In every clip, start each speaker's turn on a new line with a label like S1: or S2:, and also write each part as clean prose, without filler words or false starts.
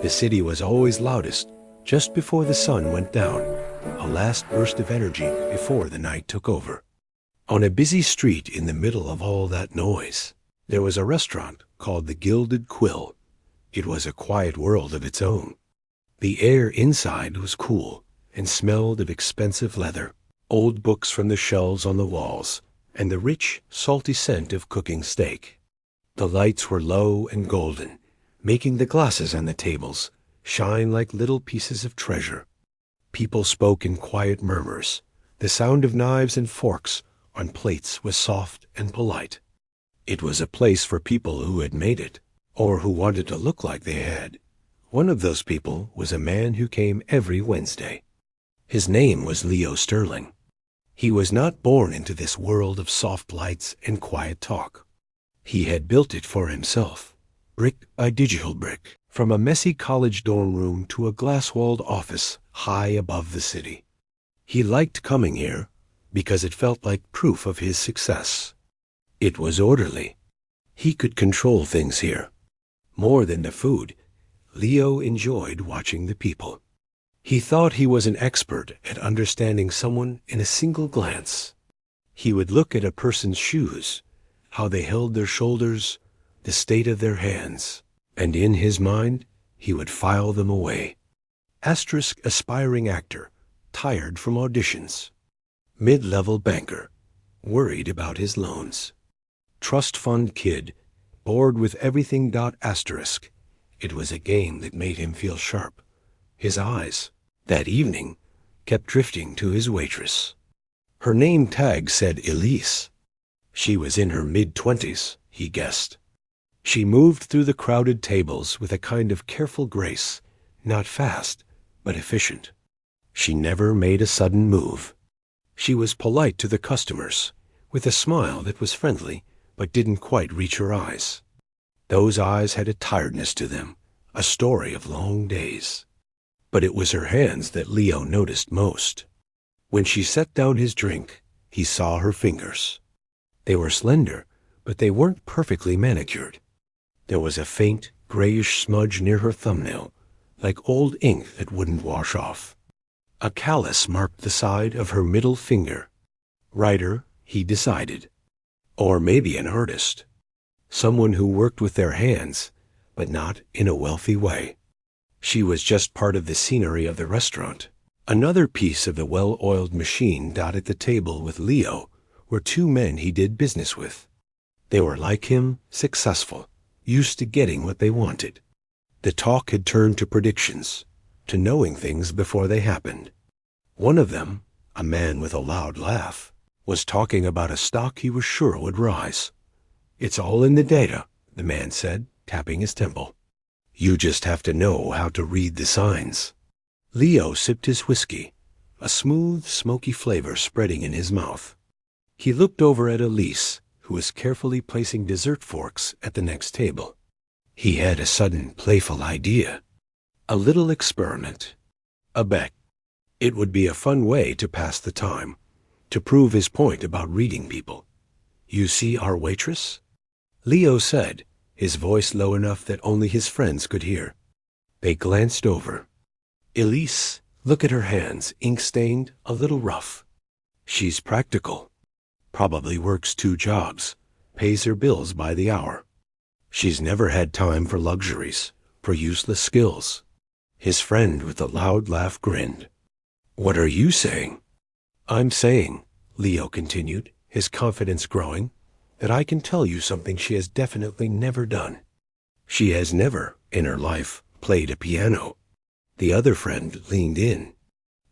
S1: The city was always loudest just before the sun went down, a last burst of energy before the night took over. On a busy street in the middle of all that noise, there was a restaurant called the Gilded Quill. It was a quiet world of its own. The air inside was cool and smelled of expensive leather, old books from the shelves on the walls, and the rich, salty scent of cooking steak. The lights were low and golden, making the glasses on the tables shine like little pieces of treasure. People spoke in quiet murmurs. The sound of knives and forks on plates was soft and polite. It was a place for people who had made it, or who wanted to look like they had. One of those people was a man who came every Wednesday. His name was Leo Sterling. He was not born into this world of soft lights and quiet talk. He had built it for himself, brick by digital brick, from a messy college dorm room to a glass-walled office high above the city. He liked coming here because it felt like proof of his success. It was orderly. He could control things here. More than the food, Leo enjoyed watching the people. He thought he was an expert at understanding someone in a single glance. He would look at a person's shoes, how they held their shoulders, the state of their hands, and in his mind, he would file them away. Asterisk aspiring actor, tired from auditions. Mid-level banker, worried about his loans. Trust fund kid, bored with everything. Asterisk. It was a game that made him feel sharp. His eyes, that evening, kept drifting to his waitress. Her name tag said Elise. She was in her mid-20s, he guessed. She moved through the crowded tables with a kind of careful grace, not fast, but efficient. She never made a sudden move. She was polite to the customers, with a smile that was friendly, but didn't quite reach her eyes. Those eyes had a tiredness to them, a story of long days. But it was her hands that Leo noticed most. When she set down his drink, he saw her fingers. They were slender, but they weren't perfectly manicured. There was a faint, grayish smudge near her thumbnail, like old ink that wouldn't wash off. A callus marked the side of her middle finger. Writer, he decided. Or maybe an artist. Someone who worked with their hands, but not in a wealthy way. She was just part of the scenery of the restaurant. Another piece of the well-oiled machine. At the table with Leo were two men he did business with. They were like him, successful, used to getting what they wanted. The talk had turned to predictions, to knowing things before they happened. One of them, a man with a loud laugh, was talking about a stock he was sure would rise. "It's all in the data," the man said, tapping his temple. "You just have to know how to read the signs." Leo sipped his whiskey, a smooth, smoky flavor spreading in his mouth. He looked over at Elise, who was carefully placing dessert forks at the next table. He had a sudden, playful idea. A little experiment. A bet. It would be a fun way to pass the time, to prove his point about reading people. "You see our waitress?" Leo said, his voice low enough that only his friends could hear. They glanced over. "Elise, look at her hands, ink-stained, a little rough. She's practical. Probably works 2 jobs, pays her bills by the hour. She's never had time for luxuries, for useless skills." His friend with the loud laugh grinned. "What are you saying?" "I'm saying," Leo continued, his confidence growing, "that I can tell you something she has definitely never done. She has never, in her life, played a piano." The other friend leaned in.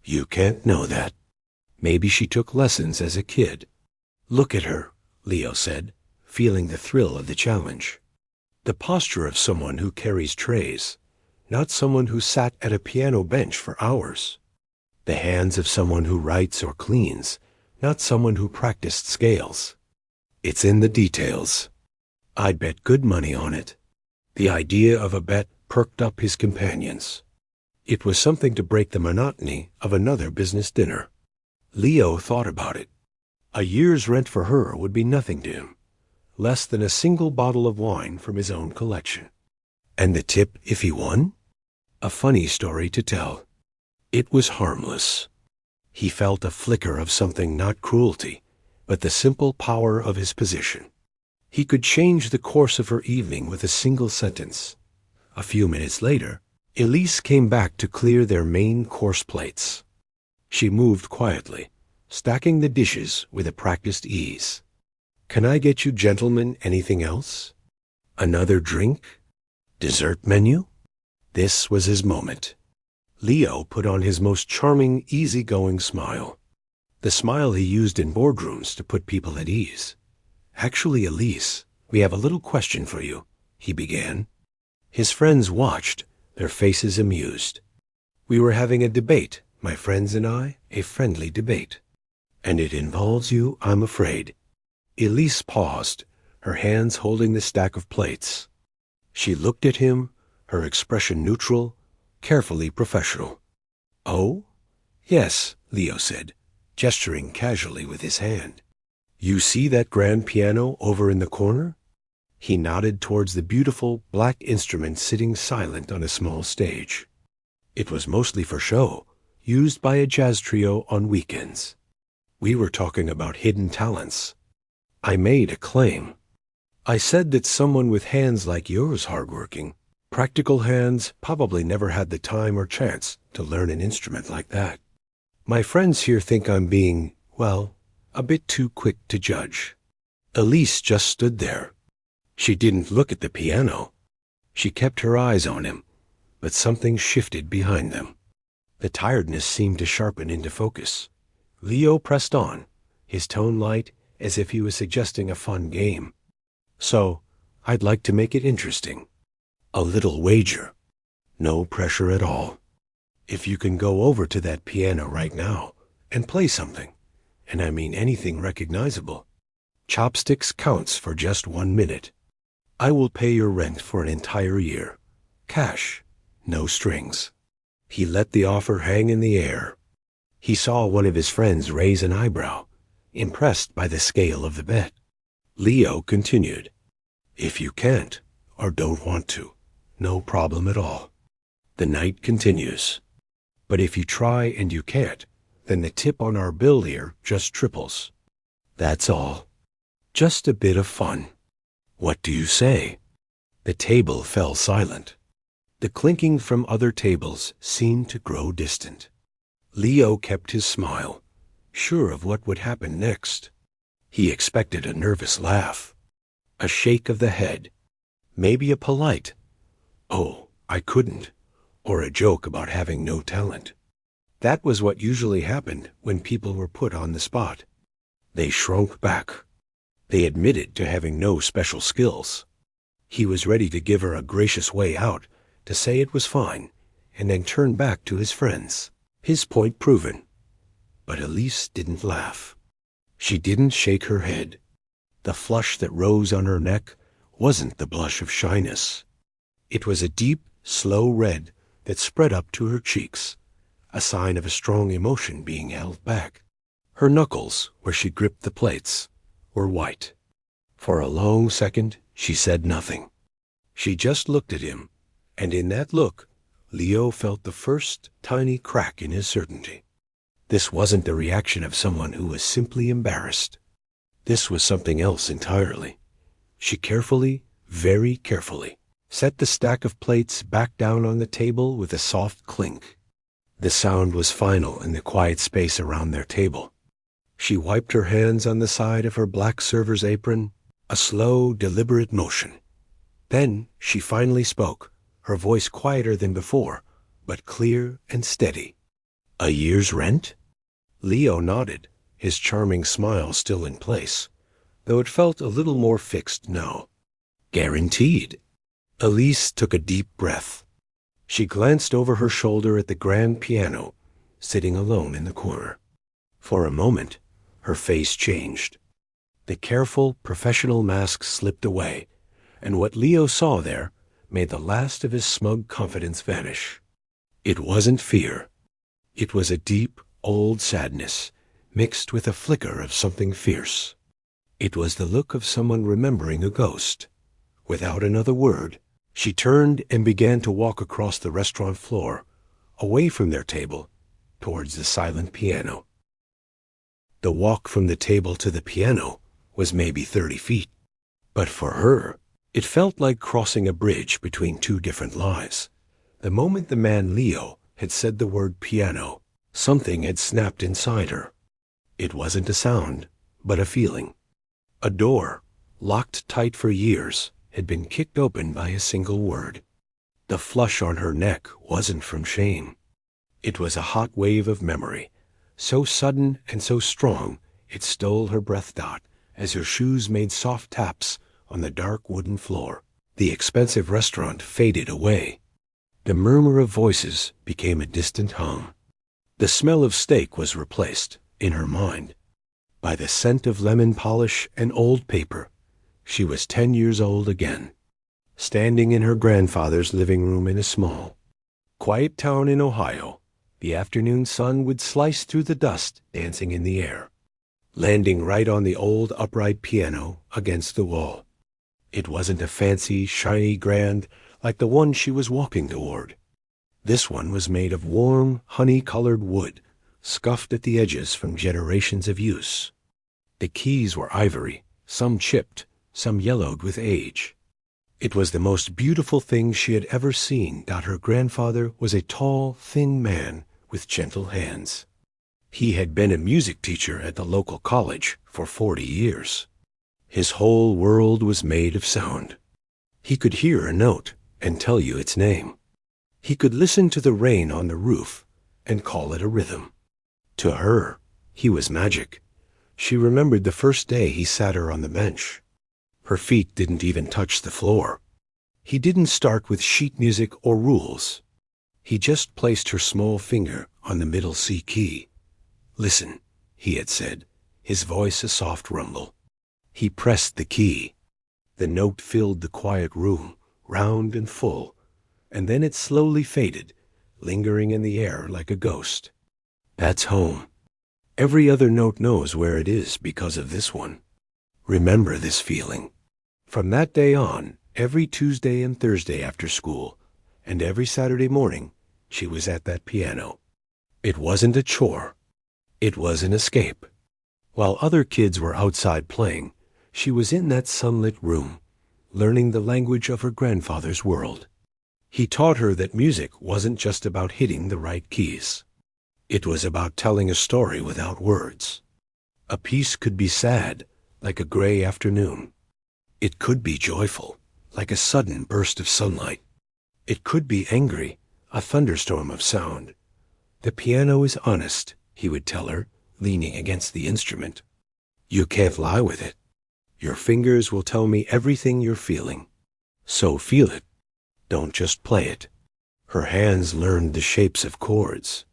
S1: "You can't know that. Maybe she took lessons as a kid." "Look at her," Leo said, feeling the thrill of the challenge. The posture of someone who carries trays, not someone who sat at a piano bench for hours. The hands of someone who writes or cleans, not someone who practiced scales. It's in the details. I'd bet good money on it. The idea of a bet perked up his companions. It was something to break the monotony of another business dinner. Leo thought about it. A year's rent for her would be nothing to him, less than a single bottle of wine from his own collection. And the tip if he won? a funny story to tell. It was harmless. He felt a flicker of something, not cruelty, but the simple power of his position. He could change the course of her evening with a single sentence. A few minutes later, Elise came back to clear their main course plates. She moved quietly, stacking the dishes with a practiced ease. "Can I get you gentlemen anything else? Another drink? Dessert menu?" This was his moment. Leo put on his most charming, easygoing smile. The smile he used in boardrooms to put people at ease. "Actually, Elise, we have a little question for you," he began. His friends watched, their faces amused. "We were having a debate, my friends and I, a friendly debate. And it involves you, I'm afraid." Elise paused, her hands holding the stack of plates. She looked at him, her expression neutral, carefully professional. "Oh? Yes," Leo said, gesturing casually with his hand. "You see that grand piano over in the corner?" He nodded towards the beautiful black instrument sitting silent on a small stage. It was mostly for show, used by a jazz trio on weekends. We were talking about hidden talents. I made a claim. I said that someone with hands like yours, hardworking, practical hands, probably never had the time or chance to learn an instrument like that. My friends here think I'm being, well, a bit too quick to judge. Elise just stood there. She didn't look at the piano. She kept her eyes on him, but something shifted behind them. The tiredness seemed to sharpen into focus. Leo pressed on, his tone light, as if he was suggesting a fun game. "So, I'd like to make it interesting. A little wager. No pressure at all. If you can go over to that piano right now and play something, and I mean anything recognizable. Chopsticks counts for just 1 minute. I will pay your rent for an entire year. Cash, no strings." He let the offer hang in the air. He saw one of his friends raise an eyebrow, impressed by the scale of the bet. Leo continued, "If you can't, or don't want to, no problem at all. The night continues. But if you try and you can't, then the tip on our bill here just triples. That's all. Just a bit of fun. What do you say?" The table fell silent. The clinking from other tables seemed to grow distant. Leo kept his smile, sure of what would happen next. He expected a nervous laugh, a shake of the head, maybe a polite, "Oh, I couldn't," or a joke about having no talent. That was what usually happened when people were put on the spot. They shrunk back. They admitted to having no special skills. He was ready to give her a gracious way out, to say it was fine, and then turn back to his friends. His point proven. But Elise didn't laugh. She didn't shake her head. The flush that rose on her neck wasn't the blush of shyness. It was a deep, slow red that spread up to her cheeks, a sign of a strong emotion being held back. Her knuckles, where she gripped the plates, were white. For a long second, she said nothing. She just looked at him, and in that look, Leo felt the first tiny crack in his certainty. This wasn't the reaction of someone who was simply embarrassed. This was something else entirely. She carefully, very carefully, set the stack of plates back down on the table with a soft clink. The sound was final in the quiet space around their table. She wiped her hands on the side of her black server's apron, a slow, deliberate motion. Then she finally spoke, her voice quieter than before, but clear and steady. "A year's rent?" Leo nodded, his charming smile still in place, though it felt a little more fixed now. "Guaranteed." Elise took a deep breath. She glanced over her shoulder at the grand piano, sitting alone in the corner. For a moment, her face changed. The careful, professional mask slipped away, and what Leo saw there made the last of his smug confidence vanish. It wasn't fear. It was a deep, old sadness, mixed with a flicker of something fierce. It was the look of someone remembering a ghost. Without another word, She turned and began to walk across the restaurant floor, away from their table, towards the silent piano. The walk from the table to the piano was maybe 30 feet, but for her, it felt like crossing a bridge between two different lives. The moment the man Leo had said the word piano, something had snapped inside her. It wasn't a sound, but a feeling. A door, locked tight for years, had been kicked open by a single word. The flush on her neck wasn't from shame. It was a hot wave of memory, so sudden and so strong it stole her breath out as her shoes made soft taps on the dark wooden floor. The expensive restaurant faded away. The murmur of voices became a distant hum. The smell of steak was replaced, in her mind, by the scent of lemon polish and old paper. She was 10 years old again, standing in her grandfather's living room in a small, quiet town in Ohio. The afternoon sun would slice through the dust dancing in the air, landing right on the old upright piano against the wall. It wasn't a fancy, shiny grand like the one she was walking toward. This one was made of warm, honey-colored wood, scuffed at the edges from generations of use. The keys were ivory, some chipped, some yellowed with age. It was the most beautiful thing she had ever seen. Her grandfather was a tall, thin man with gentle hands. He had been a music teacher at the local college for 40 years. His whole world was made of sound. He could hear a note and tell you its name. He could listen to the rain on the roof and call it a rhythm. To her, he was magic. She remembered the first day he sat her on the bench. Her feet didn't even touch the floor. He didn't start with sheet music or rules. He just placed her small finger on the middle C key. "Listen," he had said, his voice a soft rumble. He pressed the key. The note filled the quiet room, round and full, and then it slowly faded, lingering in the air like a ghost. That's home. Every other note knows where it is because of this one. Remember this feeling. From that day on, every Tuesday and Thursday after school, and every Saturday morning, she was at that piano. It wasn't a chore. It was an escape. While other kids were outside playing, she was in that sunlit room, learning the language of her grandfather's world. He taught her that music wasn't just about hitting the right keys. It was about telling a story without words. A piece could be sad, like a gray afternoon. It could be joyful, like a sudden burst of sunlight. It could be angry, a thunderstorm of sound. The piano is honest, he would tell her, leaning against the instrument. You can't lie with it. Your fingers will tell me everything you're feeling. So feel it. Don't just play it. Her hands learned the shapes of chords.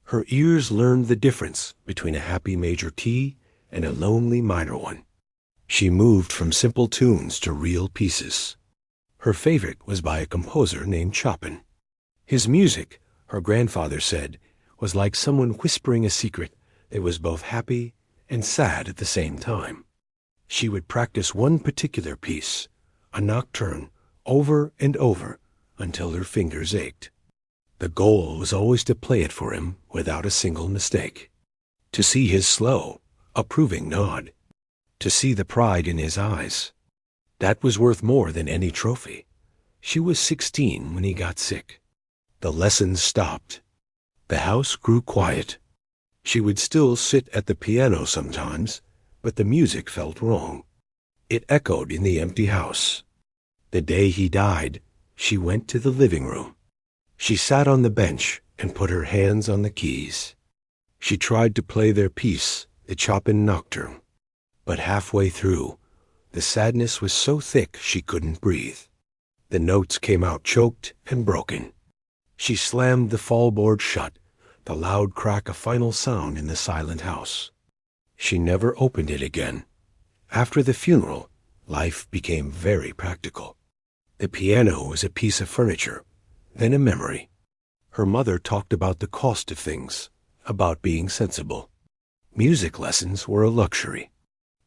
S1: Her ears learned the difference between a happy major key and a lonely minor one. She moved from simple tunes to real pieces. Her favorite was by a composer named Chopin. His music, her grandfather said, was like someone whispering a secret that was both happy and sad at the same time. She would practice one particular piece, a nocturne, over and over until her fingers ached. The goal was always to play it for him without a single mistake. To see his slow, approving nod. To see the pride in his eyes. That was worth more than any trophy. She was 16 when he got sick. The lessons stopped. The house grew quiet. She would still sit at the piano sometimes, but the music felt wrong. It echoed in the empty house. The day he died, she went to the living room. She sat on the bench and put her hands on the keys. She tried to play their piece, the Chopin Nocturne. But halfway through, the sadness was so thick she couldn't breathe. The notes came out choked and broken. She slammed the fallboard shut, the loud crack a final sound in the silent house. She never opened it again. After the funeral, life became very practical. The piano was a piece of furniture, then a memory. Her mother talked about the cost of things, about being sensible. Music lessons were a luxury.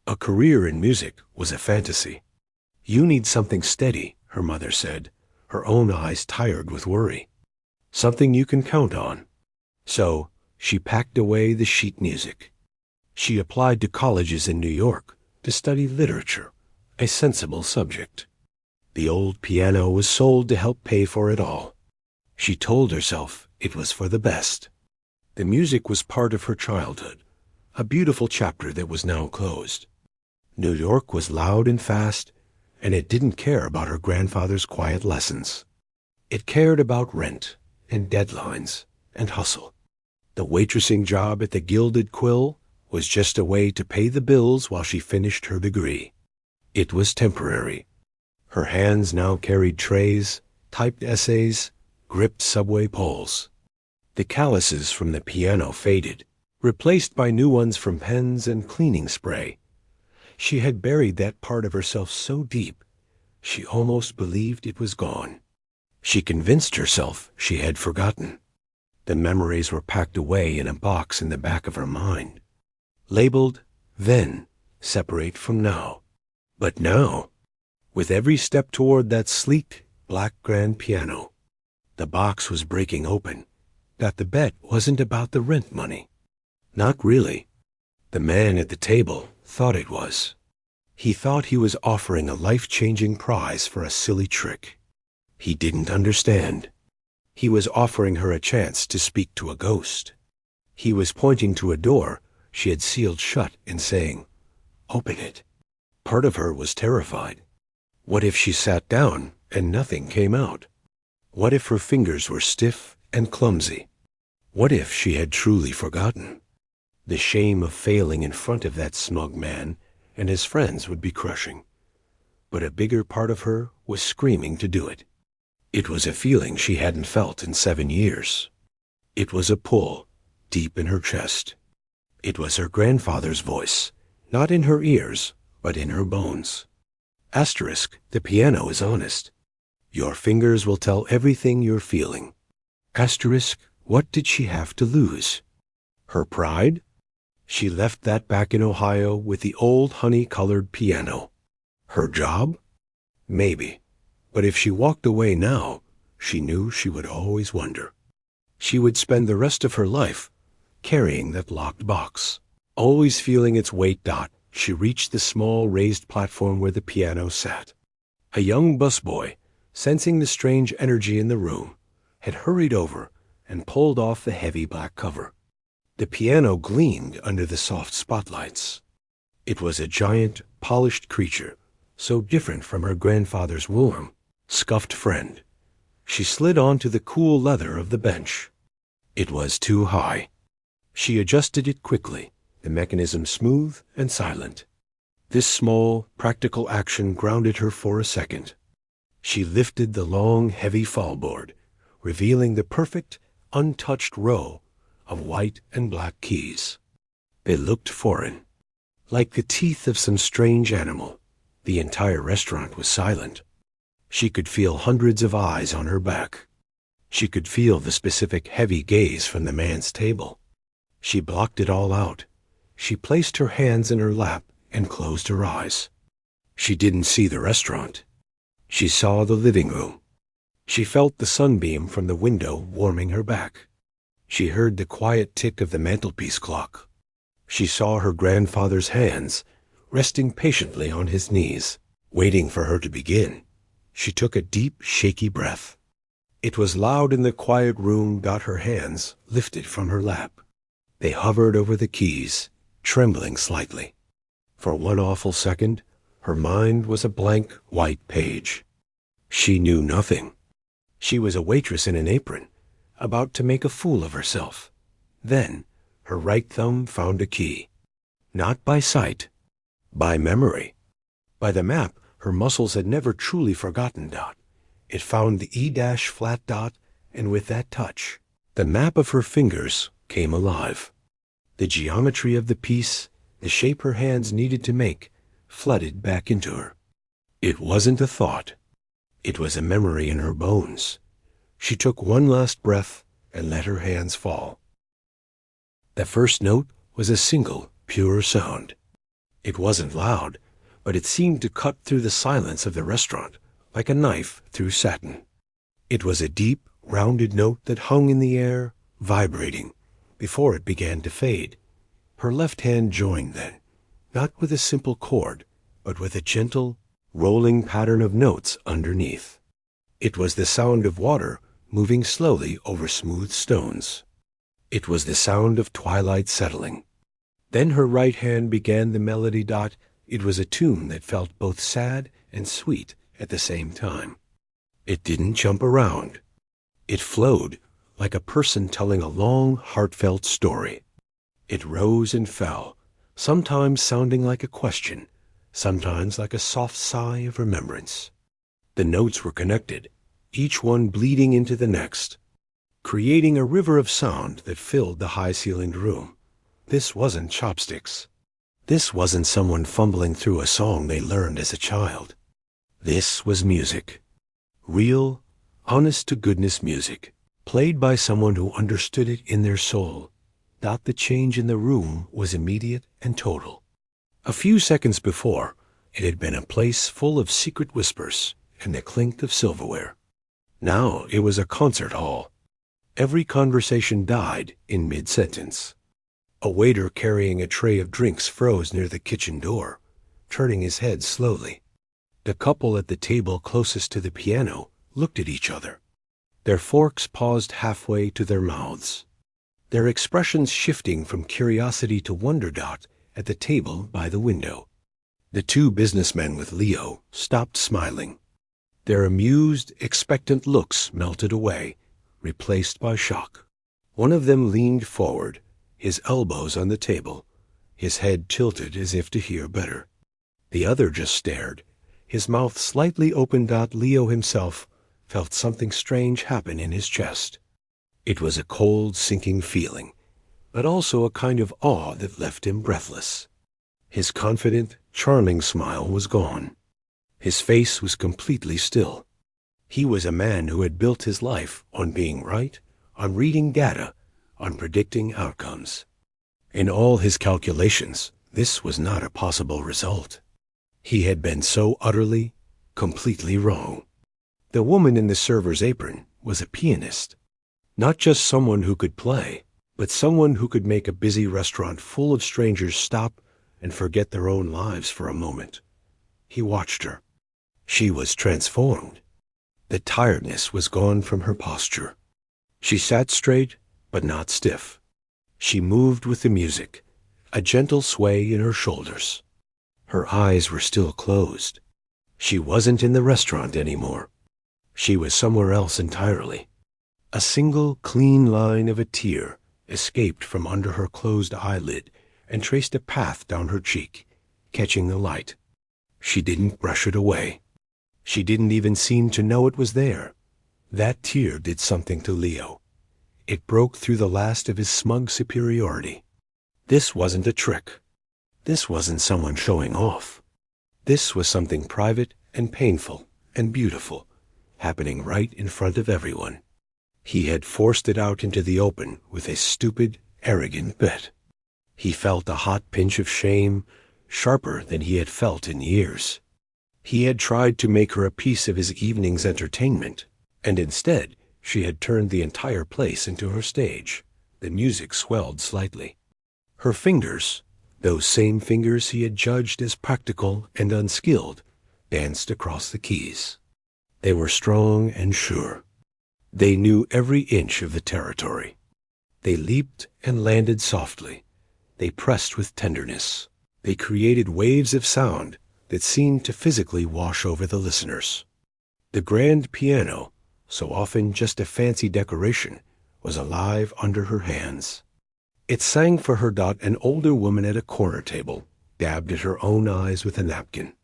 S1: A career in music was a fantasy. You need something steady, her mother said, her own eyes tired with worry. Something you can count on. So she packed away the sheet music. She applied to colleges in New York to study literature, a sensible subject. The old piano was sold to help pay for it all. She told herself it was for the best. The music was part of her childhood, a beautiful chapter that was now closed. New York was loud and fast, and it didn't care about her grandfather's quiet lessons. It cared about rent and deadlines and hustle. The waitressing job at the Gilded Quill was just a way to pay the bills while she finished her degree. It was temporary. Her hands now carried trays, typed essays, gripped subway poles. The calluses from the piano faded, replaced by new ones from pens and cleaning spray. She had buried that part of herself so deep, she almost believed it was gone. She convinced herself she had forgotten. The memories were packed away in a box in the back of her mind, labeled then, separate from now. But now, with every step toward that sleek, black grand piano, the box was breaking open. That the bet wasn't about the rent money. Not really. The man at the table thought it was. He thought he was offering a life-changing prize for a silly trick. He didn't understand. He was offering her a chance to speak to a ghost. He was pointing to a door she had sealed shut and saying, "Open it." Part of her was terrified. What if she sat down and nothing came out? What if her fingers were stiff and clumsy? What if she had truly forgotten? The shame of failing in front of that smug man and his friends would be crushing. But a bigger part of her was screaming to do it. It was a feeling she hadn't felt in 7 years. It was a pull deep in her chest. It was her grandfather's voice, not in her ears, but in her bones. Asterisk, the piano is honest. Your fingers will tell everything you're feeling. Asterisk, what did she have to lose? Her pride? She left that back in Ohio with the old honey-colored piano. Her job? Maybe. But if she walked away now, she knew she would always wonder. She would spend the rest of her life carrying that locked box. Always feeling its weight. She reached the small raised platform where the piano sat. A young busboy, sensing the strange energy in the room, had hurried over and pulled off the heavy black cover. The piano gleamed under the soft spotlights. It was a giant, polished creature, so different from her grandfather's warm, scuffed friend. She slid onto the cool leather of the bench. It was too high. She adjusted it quickly, the mechanism smooth and silent. This small, practical action grounded her for a second. She lifted the long, heavy fallboard, revealing the perfect, untouched row of white and black keys. They looked foreign, like the teeth of some strange animal. The entire restaurant was silent. She could feel hundreds of eyes on her back. She could feel the specific heavy gaze from the man's table. She blocked it all out. She placed her hands in her lap and closed her eyes. She didn't see the restaurant. She saw the living room. She felt the sunbeam from the window warming her back. She heard the quiet tick of the mantelpiece clock. She saw her grandfather's hands resting patiently on his knees, waiting for her to begin. She took a deep, shaky breath. It was loud in the quiet room. Her hands lifted from her lap. They hovered over the keys, trembling slightly. For one awful second, her mind was a blank white page. She knew nothing. She was a waitress in an apron, about to make a fool of herself. Then, her right thumb found a key. Not by sight, by memory. By the map her muscles had never truly forgotten. It found the E-flat dot, and with that touch, the map of her fingers came alive. The geometry of the piece, the shape her hands needed to make, flooded back into her. It wasn't a thought. It was a memory in her bones. She took one last breath and let her hands fall. The first note was a single, pure sound. It wasn't loud, but it seemed to cut through the silence of the restaurant like a knife through satin. It was a deep, rounded note that hung in the air, vibrating, before it began to fade. Her left hand joined then, not with a simple chord, but with a gentle, rolling pattern of notes underneath. It was the sound of water moving slowly over smooth stones. It was the sound of twilight settling. Then her right hand began the melody. It was a tune that felt both sad and sweet at the same time. It didn't jump around. It flowed like a person telling a long, heartfelt story. It rose and fell, sometimes sounding like a question, sometimes like a soft sigh of remembrance. The notes were connected, each one bleeding into the next, creating a river of sound that filled the high-ceilinged room. This wasn't chopsticks. This wasn't someone fumbling through a song they learned as a child. This was music. Real, honest-to-goodness music, played by someone who understood it in their soul. The change in the room was immediate and total. A few seconds before, it had been a place full of secret whispers and the clink of silverware. Now it was a concert hall. Every conversation died in mid-sentence. A waiter carrying a tray of drinks froze near the kitchen door, turning his head slowly. The couple at the table closest to the piano looked at each other. Their forks paused halfway to their mouths, their expressions shifting from curiosity to wonder. At the table by the window, the two businessmen with Leo stopped smiling. Their amused, expectant looks melted away, replaced by shock. One of them leaned forward, his elbows on the table, his head tilted as if to hear better. The other just stared, his mouth slightly opened. Leo himself felt something strange happen in his chest. It was a cold, sinking feeling, but also a kind of awe that left him breathless. His confident, charming smile was gone. His face was completely still. He was a man who had built his life on being right, on reading data, on predicting outcomes. In all his calculations, this was not a possible result. He had been so utterly, completely wrong. The woman in the server's apron was a pianist. Not just someone who could play, but someone who could make a busy restaurant full of strangers stop and forget their own lives for a moment. He watched her. She was transformed. The tiredness was gone from her posture. She sat straight, but not stiff. She moved with the music, a gentle sway in her shoulders. Her eyes were still closed. She wasn't in the restaurant anymore. She was somewhere else entirely. A single clean line of a tear escaped from under her closed eyelid and traced a path down her cheek, catching the light. She didn't brush it away. She didn't even seem to know it was there. That tear did something to Leo. It broke through the last of his smug superiority. This wasn't a trick. This wasn't someone showing off. This was something private and painful and beautiful, happening right in front of everyone. He had forced it out into the open with a stupid, arrogant bet. He felt a hot pinch of shame, sharper than he had felt in years. He had tried to make her a piece of his evening's entertainment, and instead she had turned the entire place into her stage. The music swelled slightly. Her fingers, those same fingers he had judged as practical and unskilled, danced across the keys. They were strong and sure. They knew every inch of the territory. They leaped and landed softly. They pressed with tenderness. They created waves of sound that seemed to physically wash over the listeners. The grand piano, so often just a fancy decoration, was alive under her hands. It sang for her. An older woman at a corner table dabbed at her own eyes with a napkin.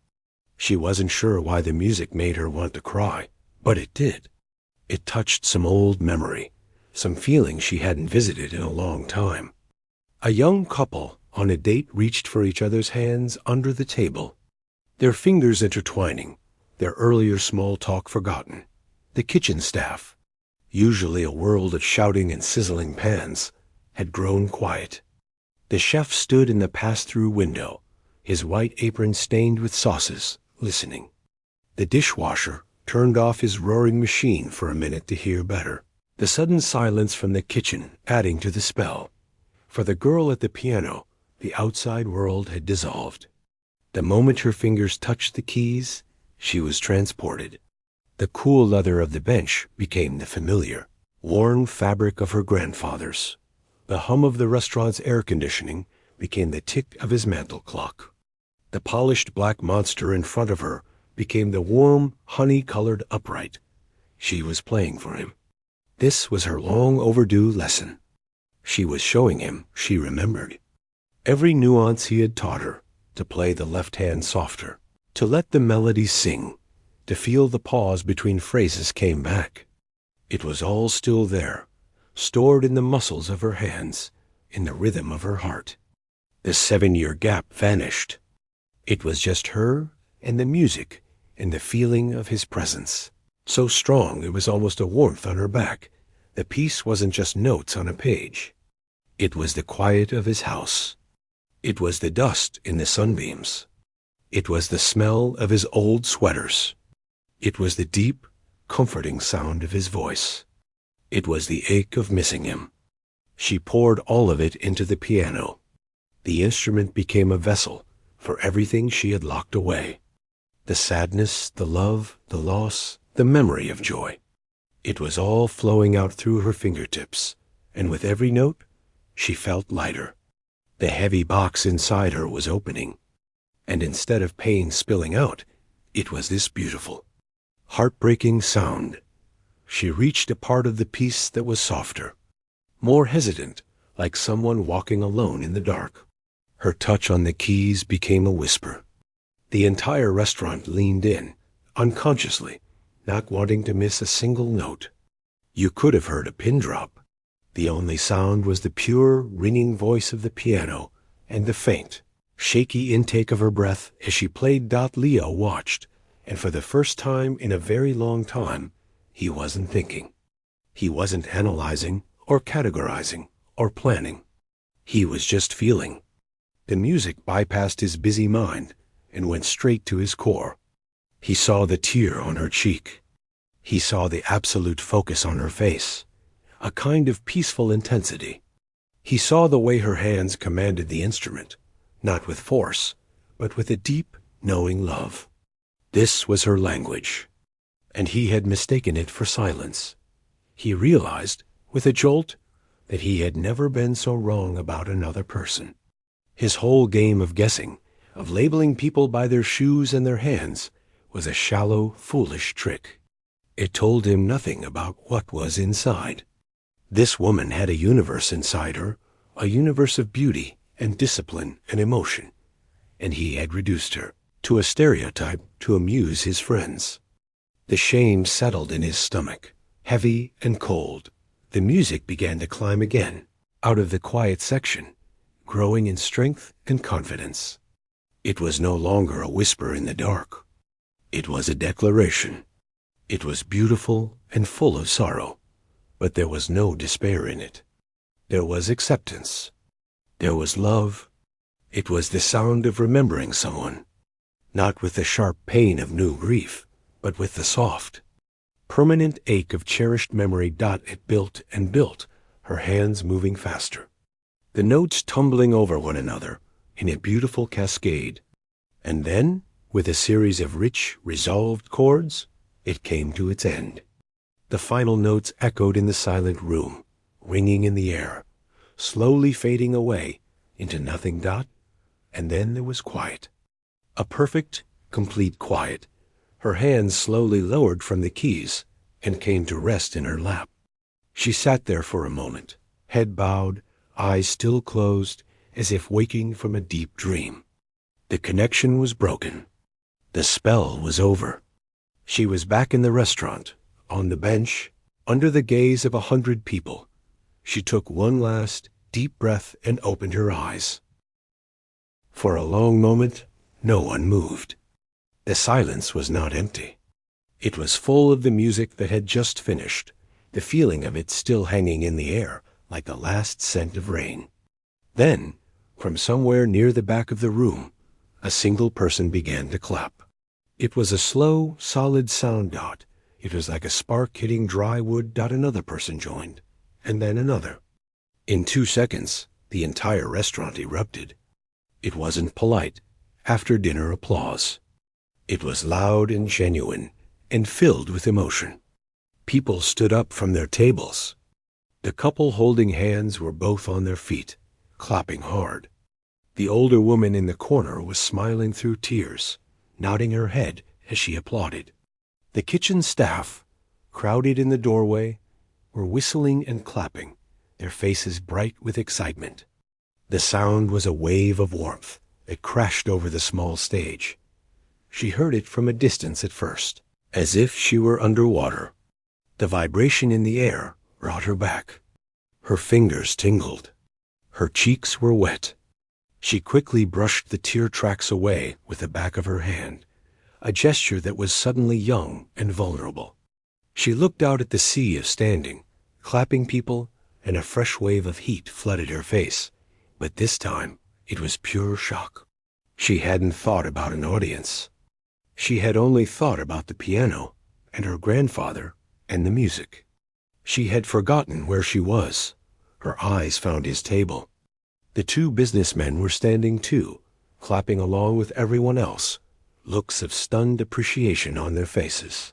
S1: She wasn't sure why the music made her want to cry, but it did. It touched some old memory, some feeling she hadn't visited in a long time. A young couple on a date reached for each other's hands under the table, their fingers intertwining, their earlier small talk forgotten. The kitchen staff, usually a world of shouting and sizzling pans, had grown quiet. The chef stood in the pass-through window, his white apron stained with sauces, listening. The dishwasher, turned off his roaring machine for a minute to hear better. The sudden silence from the kitchen adding to the spell. For the girl at the piano, the outside world had dissolved. The moment her fingers touched the keys, she was transported. The cool leather of the bench became the familiar, worn fabric of her grandfather's. The hum of the restaurant's air conditioning became the tick of his mantel clock. The polished black monster in front of her became the warm, honey-colored upright. She was playing for him. This was her long overdue lesson. She was showing him she remembered. Every nuance he had taught her, to play the left hand softer, to let the melody sing, to feel the pause between phrases came back. It was all still there, stored in the muscles of her hands, in the rhythm of her heart. The 7-year gap vanished. It was just her and the music and the feeling of his presence. So strong it was almost a warmth on her back. The piece wasn't just notes on a page. It was the quiet of his house. It was the dust in the sunbeams. It was the smell of his old sweaters. It was the deep, comforting sound of his voice. It was the ache of missing him. She poured all of it into the piano. The instrument became a vessel for everything she had locked away. The sadness, the love, the loss, the memory of joy. It was all flowing out through her fingertips, and with every note, she felt lighter. The heavy box inside her was opening, and instead of pain spilling out, it was this beautiful, heartbreaking sound. She reached a part of the piece that was softer, more hesitant, like someone walking alone in the dark. Her touch on the keys became a whisper. The entire restaurant leaned in, unconsciously, not wanting to miss a single note. You could have heard a pin drop. The only sound was the pure, ringing voice of the piano and the faint, shaky intake of her breath as she played. Leo watched, and for the first time in a very long time, he wasn't thinking. He wasn't analyzing or categorizing or planning. He was just feeling. The music bypassed his busy mind and went straight to his core. He saw the tear on her cheek. He saw the absolute focus on her face, a kind of peaceful intensity. He saw the way her hands commanded the instrument, not with force, but with a deep, knowing love. This was her language, and he had mistaken it for silence. He realized, with a jolt, that he had never been so wrong about another person. His whole game of guessing, of labeling people by their shoes and their hands, was a shallow, foolish trick. It told him nothing about what was inside. This woman had a universe inside her, a universe of beauty and discipline and emotion, and he had reduced her to a stereotype to amuse his friends. The shame settled in his stomach, heavy and cold. The music began to climb again, out of the quiet section, growing in strength and confidence. It was no longer a whisper in the dark. It was a declaration. It was beautiful and full of sorrow, but there was no despair in it. There was acceptance. There was love. It was the sound of remembering someone, not with the sharp pain of new grief, but with the soft, permanent ache of cherished memory. It built and built, her hands moving faster, the notes tumbling over one another in a beautiful cascade. And then, with a series of rich, resolved chords, it came to its end. The final notes echoed in the silent room, ringing in the air, slowly fading away into nothing. And then there was quiet. A perfect, complete quiet. Her hands slowly lowered from the keys and came to rest in her lap. She sat there for a moment, head bowed, eyes still closed, as if waking from a deep dream. The connection was broken. The spell was over. She was back in the restaurant, on the bench, under the gaze of 100 people. She took one last, deep breath and opened her eyes. For a long moment, no one moved. The silence was not empty. It was full of the music that had just finished, the feeling of it still hanging in the air like the last scent of rain. Then, from somewhere near the back of the room, a single person began to clap. It was a slow, solid sound dot. It was like a spark hitting dry wood dot another person joined, and then another. In 2 seconds, the entire restaurant erupted. It wasn't polite, after-dinner applause. It was loud and genuine, and filled with emotion. People stood up from their tables. The couple holding hands were both on their feet, clapping hard. The older woman in the corner was smiling through tears, nodding her head as she applauded. The kitchen staff, crowded in the doorway, were whistling and clapping, their faces bright with excitement. The sound was a wave of warmth that crashed over the small stage. She heard it from a distance at first, as if she were underwater. The vibration in the air brought her back. Her fingers tingled. Her cheeks were wet. She quickly brushed the tear tracks away with the back of her hand, a gesture that was suddenly young and vulnerable. She looked out at the sea of standing, clapping people, and a fresh wave of heat flooded her face. But this time, it was pure shock. She hadn't thought about an audience. She had only thought about the piano, and her grandfather, and the music. She had forgotten where she was. Her eyes found his table. The 2 businessmen were standing too, clapping along with everyone else, looks of stunned appreciation on their faces.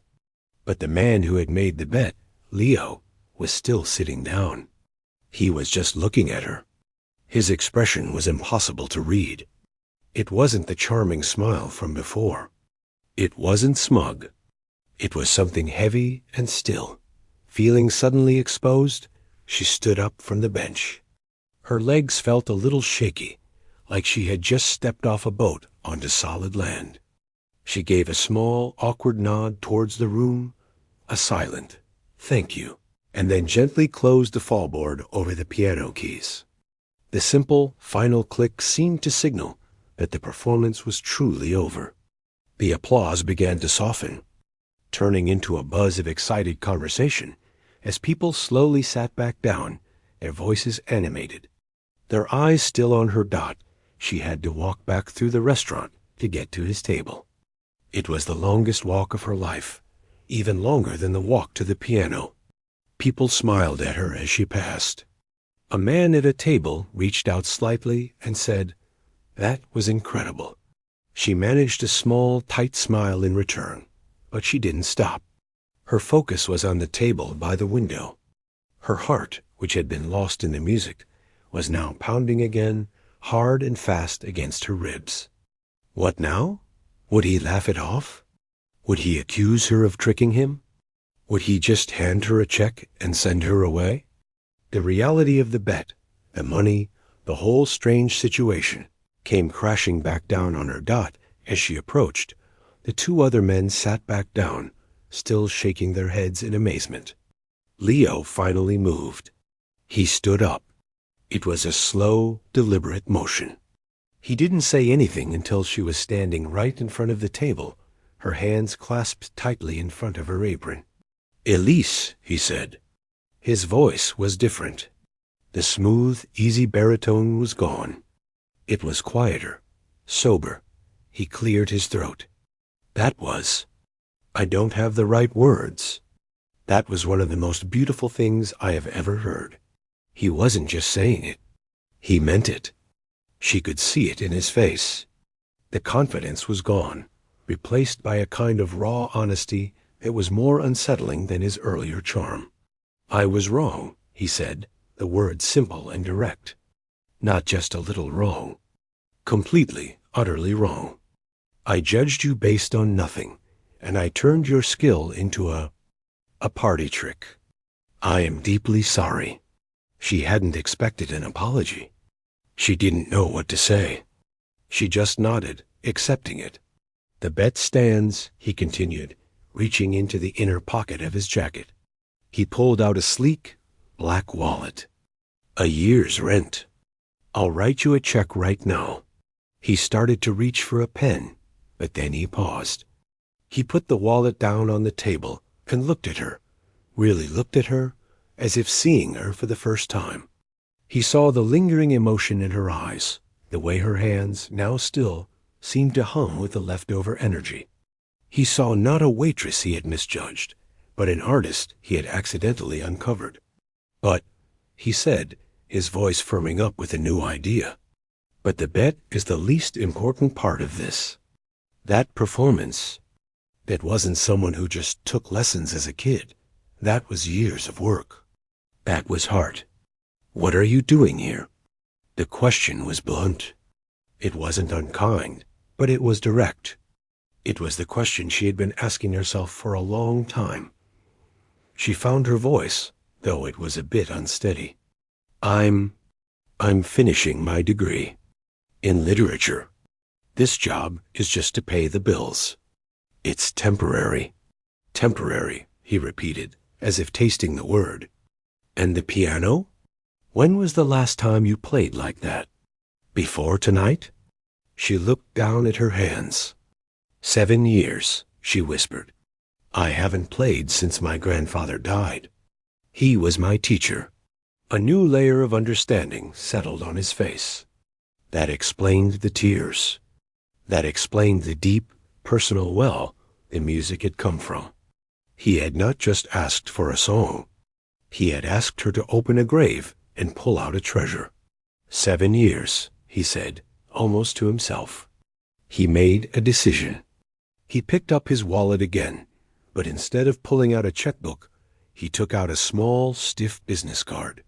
S1: But the man who had made the bet, Leo, was still sitting down. He was just looking at her. His expression was impossible to read. It wasn't the charming smile from before. It wasn't smug. It was something heavy and still. Feeling suddenly exposed, she stood up from the bench. Her legs felt a little shaky, like she had just stepped off a boat onto solid land. She gave a small, awkward nod towards the room, a silent, "Thank you," and then gently closed the fallboard over the piano keys. The simple, final click seemed to signal that the performance was truly over. The applause began to soften, turning into a buzz of excited conversation as people slowly sat back down, their voices animated. Their eyes still on her dot, she had to walk back through the restaurant to get to his table. It was the longest walk of her life, even longer than the walk to the piano. People smiled at her as she passed. A man at a table reached out slightly and said, "That was incredible." She managed a small, tight smile in return, but she didn't stop. Her focus was on the table by the window. Her heart, which had been lost in the music, was now pounding again, hard and fast against her ribs. What now? Would he laugh it off? Would he accuse her of tricking him? Would he just hand her a check and send her away? The reality of the bet, the money, the whole strange situation, came crashing back down on her dot as she approached. The 2 other men sat back down, still shaking their heads in amazement. Leo finally moved. He stood up. It was a slow, deliberate motion. He didn't say anything until she was standing right in front of the table, her hands clasped tightly in front of her apron. "Elise," he said. His voice was different. The smooth, easy baritone was gone. It was quieter, sober. He cleared his throat. That was, "I don't have the right words." That was one of the most beautiful things I have ever heard. He wasn't just saying it. He meant it. She could see it in his face. The confidence was gone, replaced by a kind of raw honesty that was more unsettling than his earlier charm. "I was wrong," he said, the words simple and direct. Not just a little wrong. Completely, utterly wrong. "I judged you based on nothing, and I turned your skill into a party trick. I am deeply sorry." She hadn't expected an apology. She didn't know what to say. She just nodded, accepting it. "The bet stands," he continued, reaching into the inner pocket of his jacket. He pulled out a sleek, black wallet. "A year's rent. I'll write you a check right now." He started to reach for a pen, but then he paused. He put the wallet down on the table and looked at her, really looked at her, as if seeing her for the first time. He saw the lingering emotion in her eyes, the way her hands, now still, seemed to hum with the leftover energy. He saw not a waitress he had misjudged, but an artist he had accidentally uncovered. "But," he said, his voice firming up with a new idea, "but the bet is the least important part of this. That performance, that wasn't someone who just took lessons as a kid. That was years of work. That was heart. What are you doing here?" The question was blunt. It wasn't unkind, but it was direct. It was the question she had been asking herself for a long time. She found her voice, though it was a bit unsteady. I'm finishing my degree. In literature. This job is just to pay the bills. It's temporary." "Temporary," he repeated, as if tasting the word. "And the piano? When was the last time you played like that? Before tonight?" She looked down at her hands. 7 years, she whispered. "I haven't played since my grandfather died. He was my teacher." A new layer of understanding settled on his face. That explained the tears. That explained the deep, personal well the music had come from. He had not just asked for a song. He had asked her to open a grave and pull out a treasure. 7 years, he said, almost to himself. He made a decision. He picked up his wallet again, but instead of pulling out a checkbook, he took out a small, stiff business card.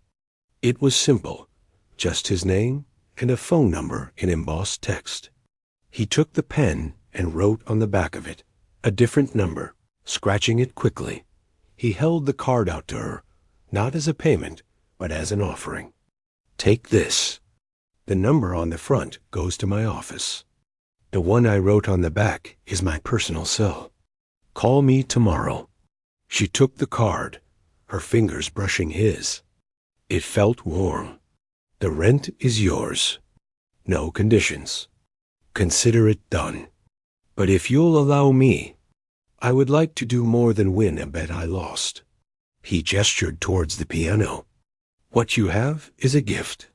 S1: It was simple, just his name and a phone number in embossed text. He took the pen and wrote on the back of it a different number, scratching it quickly. He held the card out to her, not as a payment, but as an offering. "Take this. The number on the front goes to my office. The one I wrote on the back is my personal cell. Call me tomorrow." She took the card, her fingers brushing his. It felt warm. "The rent is yours. No conditions. Consider it done. But if you'll allow me, I would like to do more than win a bet I lost." He gestured towards the piano. "What you have is a gift.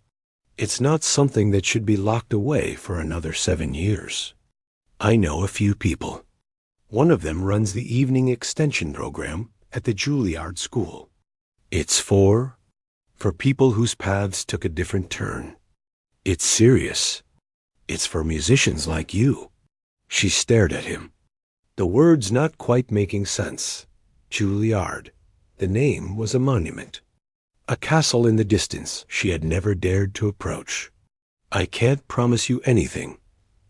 S1: It's not something that should be locked away for another 7 years. I know a few people. One of them runs the evening extension program at the Juilliard School. It's for people whose paths took a different turn. It's serious. It's for musicians like you." She stared at him, the words not quite making sense. Juilliard. The name was a monument. A castle in the distance she had never dared to approach. "I can't promise you anything,"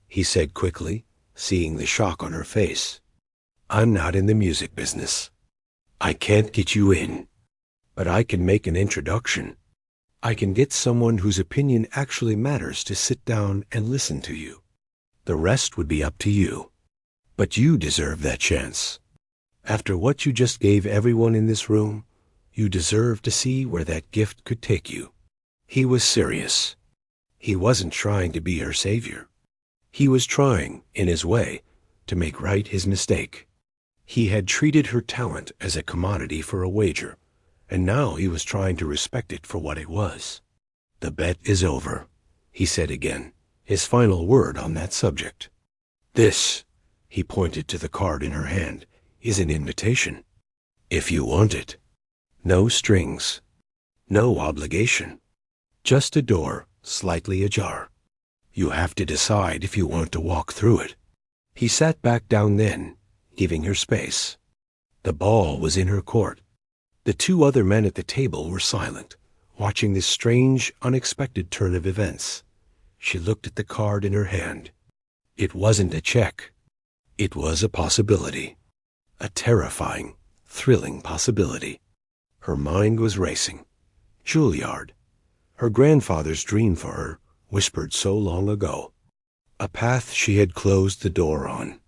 S1: he said quickly, seeing the shock on her face. "I'm not in the music business. I can't get you in. But I can make an introduction. I can get someone whose opinion actually matters to sit down and listen to you. The rest would be up to you. But you deserve that chance. After what you just gave everyone in this room, you deserve to see where that gift could take you." He was serious. He wasn't trying to be her savior. He was trying, in his way, to make right his mistake. He had treated her talent as a commodity for a wager, and now he was trying to respect it for what it was. "The bet is over," he said again, his final word on that subject. "This," he pointed to the card in her hand, "is an invitation. If you want it. No strings. No obligation. Just a door, slightly ajar. You have to decide if you want to walk through it." He sat back down then, giving her space. The ball was in her court. The 2 other men at the table were silent, watching this strange, unexpected turn of events. She looked at the card in her hand. It wasn't a check. It was a possibility. A terrifying, thrilling possibility. Her mind was racing. Juilliard. Her grandfather's dream for her, whispered so long ago. A path she had closed the door on.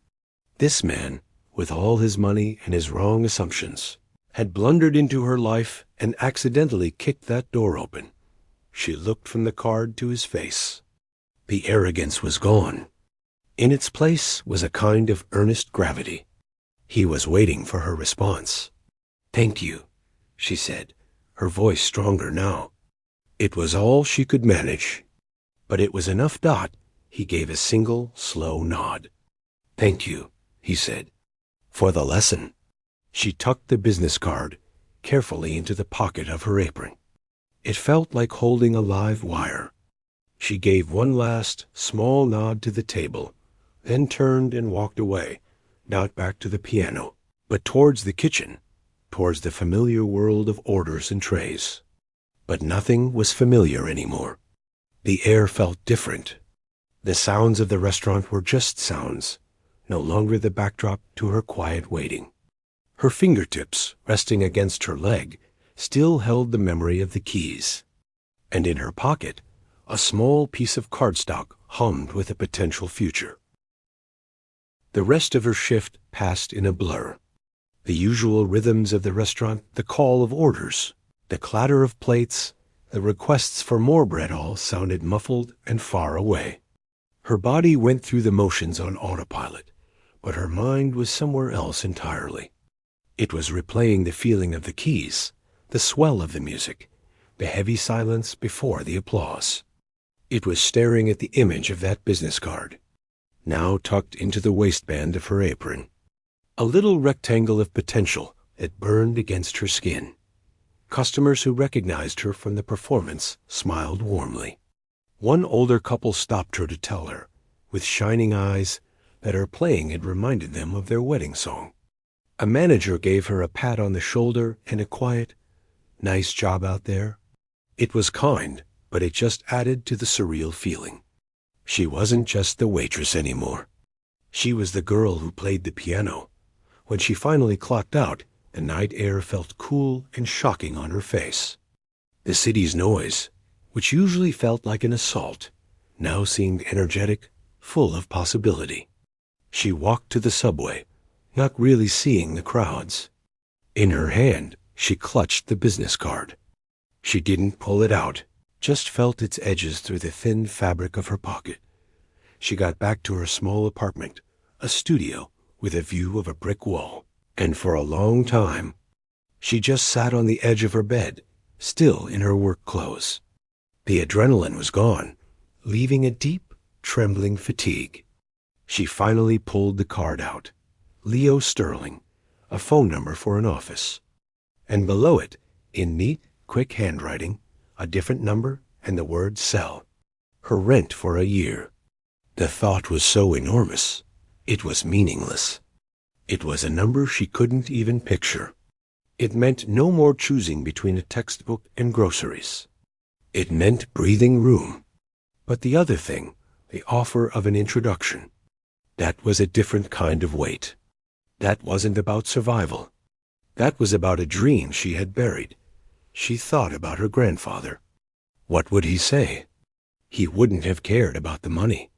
S1: This man, with all his money and his wrong assumptions, had blundered into her life and accidentally kicked that door open. She looked from the card to his face. The arrogance was gone. In its place was a kind of earnest gravity. He was waiting for her response. "Thank you," she said, her voice stronger now. It was all she could manage. But it was enough. He gave a single, slow nod. "Thank you," he said. For the lesson. She tucked the business card carefully into the pocket of her apron. It felt like holding a live wire. She gave one last, small nod to the table, then turned and walked away, not back to the piano, but towards the kitchen, towards the familiar world of orders and trays. But nothing was familiar anymore. The air felt different. The sounds of the restaurant were just sounds, no longer the backdrop to her quiet waiting. Her fingertips, resting against her leg, still held the memory of the keys. And in her pocket, a small piece of cardstock hummed with a potential future. The rest of her shift passed in a blur. The usual rhythms of the restaurant, the call of orders, the clatter of plates, the requests for more bread all sounded muffled and far away. Her body went through the motions on autopilot, but her mind was somewhere else entirely. It was replaying the feeling of the keys, the swell of the music, the heavy silence before the applause. It was staring at the image of that business card, now tucked into the waistband of her apron. A little rectangle of potential that burned against her skin. Customers who recognized her from the performance smiled warmly. One older couple stopped her to tell her, with shining eyes, that her playing had reminded them of their wedding song. A manager gave her a pat on the shoulder and a quiet, "Nice job out there." It was kind, but it just added to the surreal feeling. She wasn't just the waitress anymore. She was the girl who played the piano. When she finally clocked out, the night air felt cool and shocking on her face. The city's noise, which usually felt like an assault, now seemed energetic, full of possibility. She walked to the subway, not really seeing the crowds. In her hand, she clutched the business card. She didn't pull it out, just felt its edges through the thin fabric of her pocket. She got back to her small apartment, a studio with a view of a brick wall, and for a long time, she just sat on the edge of her bed, still in her work clothes. The adrenaline was gone, leaving a deep, trembling fatigue. She finally pulled the card out. Leo Sterling, a phone number for an office. And below it, in neat, quick handwriting, a different number and the word sell. Her rent for a year. The thought was so enormous, it was meaningless. It was a number she couldn't even picture. It meant no more choosing between a textbook and groceries. It meant breathing room. But the other thing, the offer of an introduction, that was a different kind of weight. That wasn't about survival. That was about a dream she had buried. She thought about her grandfather. What would he say? He wouldn't have cared about the money.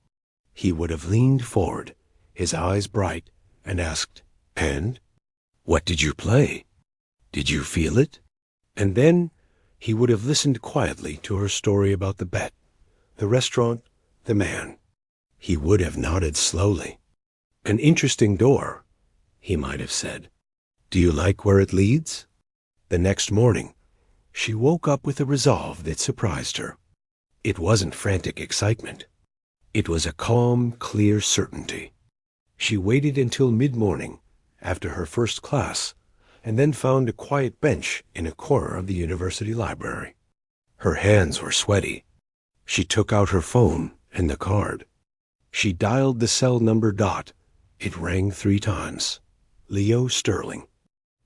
S1: He would have leaned forward, his eyes bright, and asked, "And? What did you play? Did you feel it?" And then he would have listened quietly to her story about the bet, the restaurant, the man. He would have nodded slowly. "An interesting door," he might have said. "Do you like where it leads?" The next morning, she woke up with a resolve that surprised her. It wasn't frantic excitement. It was a calm, clear certainty. She waited until mid-morning, after her first class, and then found a quiet bench in a corner of the university library. Her hands were sweaty. She took out her phone and the card. She dialed the cell number dot. It rang 3 times. Leo Sterling.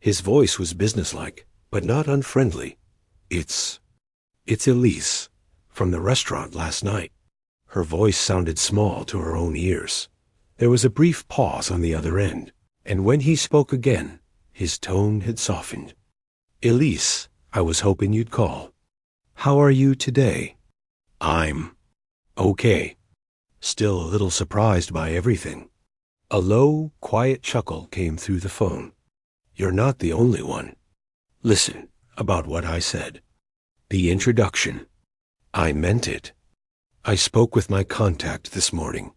S1: His voice was businesslike, but not unfriendly. It's Elise, from the restaurant last night." Her voice sounded small to her own ears. There was a brief pause on the other end, and when he spoke again, his tone had softened. "Elise, I was hoping you'd call. How are you today?" "I'm okay. Still a little surprised by everything." A low, quiet chuckle came through the phone. "You're not the only one. Listen, about what I said. The introduction. I meant it. I spoke with my contact this morning.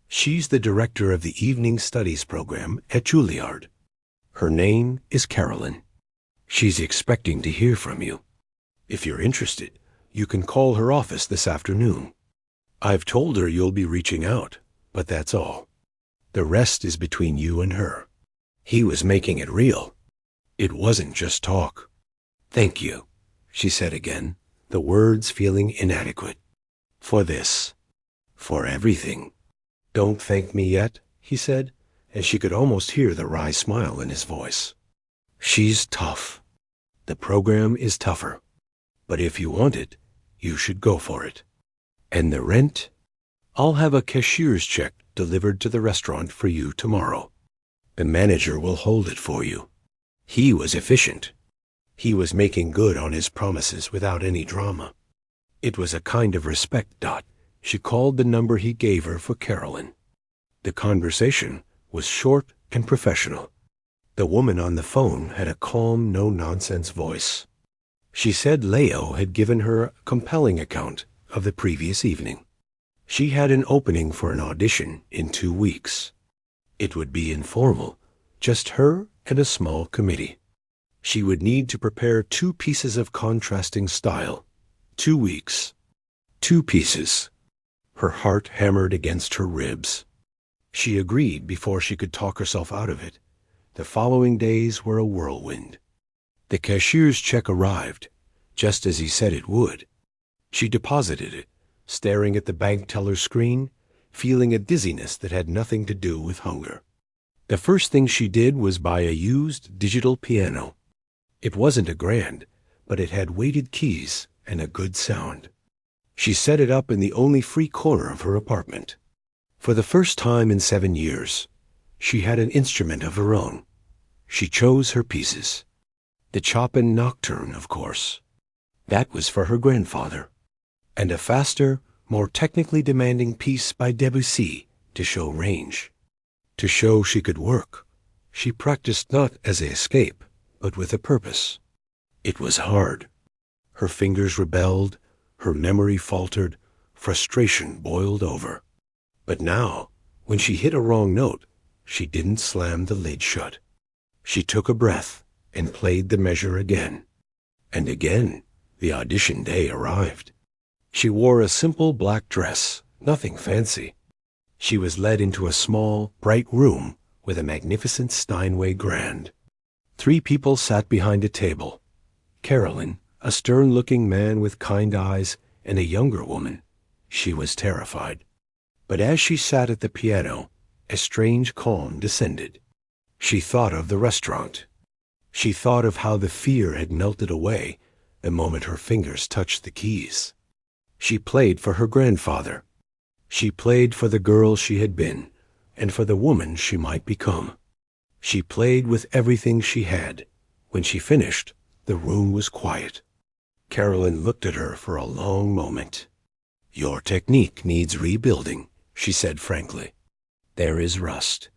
S1: She's the director of the Evening Studies program at Juilliard. Her name is Carolyn. She's expecting to hear from you. If you're interested, you can call her office this afternoon. I've told her you'll be reaching out, but that's all. The rest is between you and her." He was making it real. It wasn't just talk. "Thank you," she said again, the words feeling inadequate. "For this. For everything." "Don't thank me yet," he said, and she could almost hear the wry smile in his voice. "She's tough. The program is tougher. But if you want it, you should go for it. And the rent? I'll have a cashier's check delivered to the restaurant for you tomorrow. The manager will hold it for you." He was efficient. He was making good on his promises without any drama. It was a kind of respect. She called the number he gave her for Carolyn. The conversation was short and professional. The woman on the phone had a calm, no-nonsense voice. She said Leo had given her a compelling account of the previous evening. She had an opening for an audition in 2 weeks. It would be informal, just her and a small committee. She would need to prepare 2 pieces of contrasting style. 2 weeks. 2 pieces. Her heart hammered against her ribs. She agreed before she could talk herself out of it. The following days were a whirlwind. The cashier's check arrived, just as he said it would. She deposited it, staring at the bank teller's screen, feeling a dizziness that had nothing to do with hunger. The first thing she did was buy a used digital piano. It wasn't a grand, but it had weighted keys and a good sound. She set it up in the only free corner of her apartment. For the first time in 7 years, she had an instrument of her own. She chose her pieces. The Chopin Nocturne, of course. That was for her grandfather. And a faster, more technically demanding piece by Debussy to show range. To show she could work. She practiced not as an escape, but with a purpose. It was hard. Her fingers rebelled, her memory faltered, frustration boiled over. But now, when she hit a wrong note, she didn't slam the lid shut. She took a breath and played the measure again. And again, the audition day arrived. She wore a simple black dress, nothing fancy. She was led into a small, bright room with a magnificent Steinway grand. 3 people sat behind a table. Carolyn, a stern-looking man with kind eyes, and a younger woman. She was terrified. But as she sat at the piano, a strange calm descended. She thought of the restaurant. She thought of how the fear had melted away the moment her fingers touched the keys. She played for her grandfather. She played for the girl she had been, and for the woman she might become. She played with everything she had. When she finished, the room was quiet. Carolyn looked at her for a long moment. "Your technique needs rebuilding," she said frankly. "There is rust.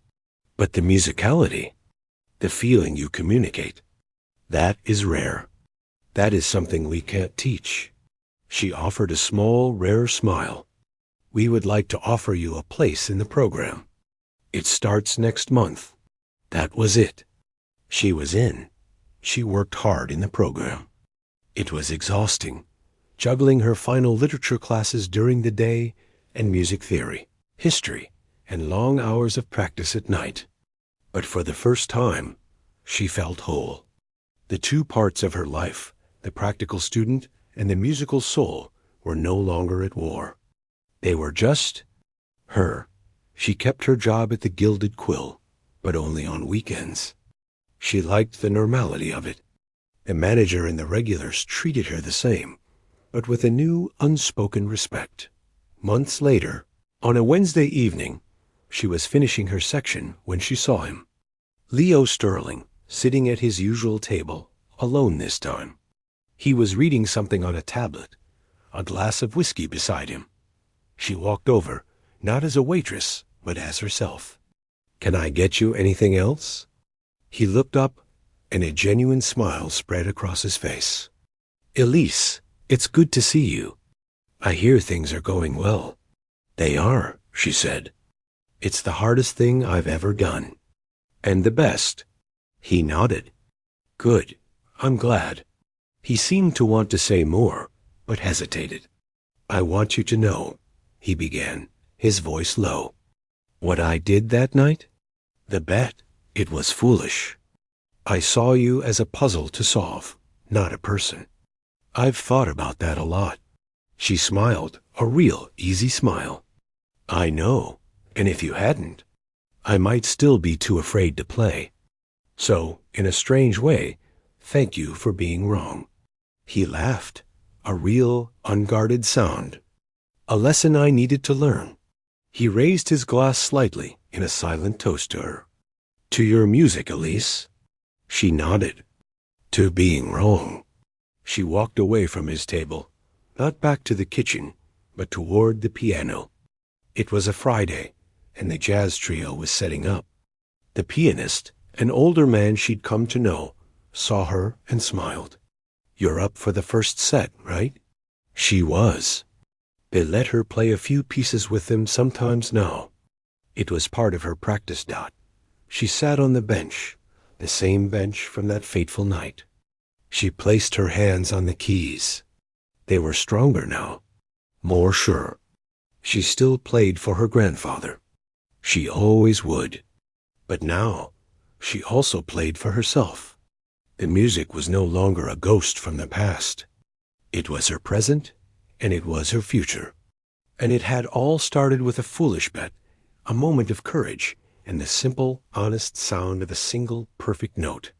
S1: But the musicality, the feeling you communicate, that is rare. That is something we can't teach." She offered a small, rare smile. "We would like to offer you a place in the program. It starts next month." That was it. She was in. She worked hard in the program. It was exhausting, juggling her final literature classes during the day and music theory, history, and long hours of practice at night. But for the first time, she felt whole. The 2 parts of her life, the practical student and the musical soul, were no longer at war. They were just her. She kept her job at the Gilded Quill, but only on weekends. She liked the normality of it. The manager and the regulars treated her the same, but with a new, unspoken respect. Months later, on a Wednesday evening, she was finishing her section when she saw him. Leo Sterling, sitting at his usual table, alone this time. He was reading something on a tablet, a glass of whiskey beside him. She walked over, not as a waitress, but as herself. "Can I get you anything else?" He looked up, and a genuine smile spread across his face. "Elise, it's good to see you. I hear things are going well." "They are," she said. "It's the hardest thing I've ever done." "And the best." He nodded. "Good. I'm glad." He seemed to want to say more, but hesitated. "I want you to know," he began, his voice low. "What I did that night? The bet, It was foolish. I saw you as a puzzle to solve, not a person. I've thought about that a lot. She smiled, a real easy smile. I know, and if you hadn't, I might still be too afraid to play. So, in a strange way, thank you for being wrong. He laughed, a real, unguarded sound. A lesson I needed to learn. He raised his glass slightly in a silent toast to her. To your music, Elise. She nodded. To being wrong. She walked away from his table, not back to the kitchen, but toward the piano. It was a Friday, and the jazz trio was setting up. The pianist, an older man she'd come to know, saw her and smiled. You're up for the first set, right? She was. They let her play a few pieces with them sometimes now. It was part of her practice. She sat on the bench, the same bench from that fateful night. She placed her hands on the keys. They were stronger now, more sure. She still played for her grandfather. She always would. But now, she also played for herself. The music was no longer a ghost from the past. It was her present, and it was her future. And it had all started with a foolish bet, a moment of courage, and the simple, honest sound of a single, perfect note.